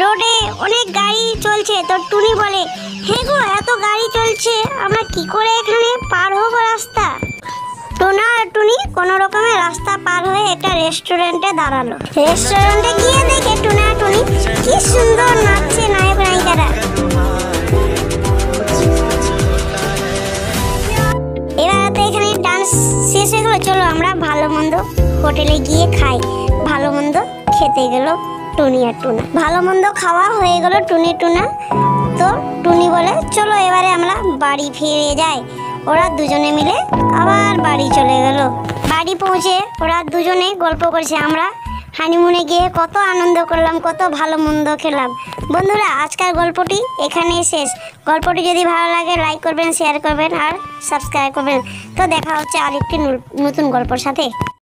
রোডে অনেক গাড়ি চলছে। তো টুনি বলে, হ্যাঁ গো, এত গাড়ি চলছে, আমরা কি করে এখানে পার হবো রাস্তা? টোনা আর টুনি কোনো রকমের রাস্তা পার হয়ে একটা রেস্টুরেন্টে দাঁড়ালো। রেস্টুরেন্টে গিয়ে দেখে টোনা আর টুনি কি সুন্দর নাচছে নায়ক নায়িকারা। এবার তো এখানে ডান্স শেষ হয়ে গেলো, চলো আমরা ভালো মন্দ হোটেলে গিয়ে খাই। ভালো মন্দ খেতে গেল টুনি আর টুনা। ভালো মন্দ খাওয়া হয়ে গেল টুনি টুনা। তো টুনি বলে, চলো এবারে আমরা বাড়ি ফিরে যাই। ওরা দুজনে মিলে আবার বাড়ি চলে গেল। বাড়ি পৌঁছে ওরা দুজনে গল্প করছে, আমরা হানিমুনে গিয়ে কত আনন্দ করলাম, কত ভালো মন্দ খেলাম। বন্ধুরা, আজকের গল্পটি এখানেই শেষ। গল্পটি যদি ভালো লাগে লাইক করবেন, শেয়ার করবেন আর সাবস্ক্রাইব করবেন। তো দেখা হচ্ছে আরেকটি নতুন গল্পের সাথে।